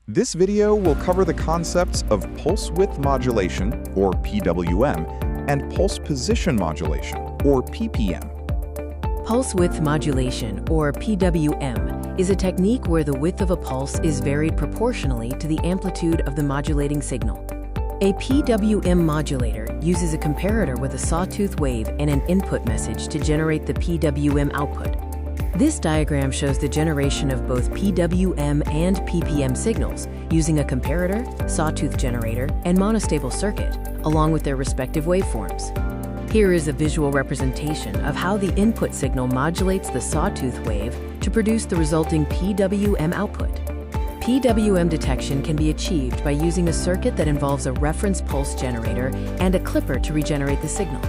This video will cover the concepts of pulse width modulation, or PWM, and pulse position modulation, or PPM. Pulse width modulation, or PWM, is a technique where the width of a pulse is varied proportionally to the amplitude of the modulating signal. A PWM modulator uses a comparator with a sawtooth wave and an input message to generate the PWM output. This diagram shows the generation of both PWM and PPM signals using a comparator, sawtooth generator, and monostable circuit, along with their respective waveforms. Here is a visual representation of how the input signal modulates the sawtooth wave to produce the resulting PWM output. PWM detection can be achieved by using a circuit that involves a reference pulse generator and a clipper to regenerate the signal.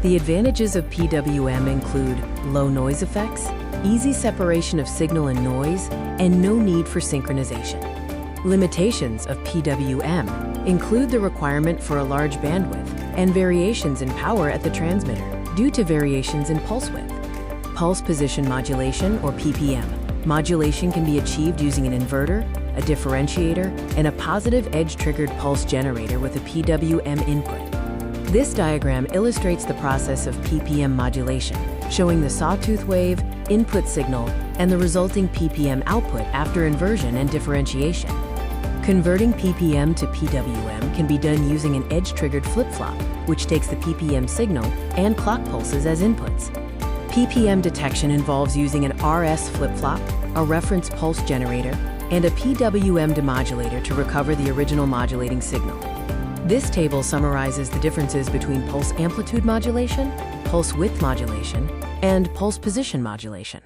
The advantages of PWM include low noise effects, easy separation of signal and noise, and no need for synchronization. Limitations of PWM include the requirement for a large bandwidth and variations in power at the transmitter due to variations in pulse width. Pulse Position Modulation, or PPM. Modulation can be achieved using an inverter, a differentiator, and a positive edge-triggered pulse generator with a PWM input. This diagram illustrates the process of PPM modulation, showing the sawtooth wave, input signal, and the resulting PPM output after inversion and differentiation. Converting PPM to PWM can be done using an edge-triggered flip-flop, which takes the PPM signal and clock pulses as inputs. PPM detection involves using an RS flip-flop, a reference pulse generator, and a PWM demodulator to recover the original modulating signal. This table summarizes the differences between pulse amplitude modulation, pulse width modulation, and pulse position modulation.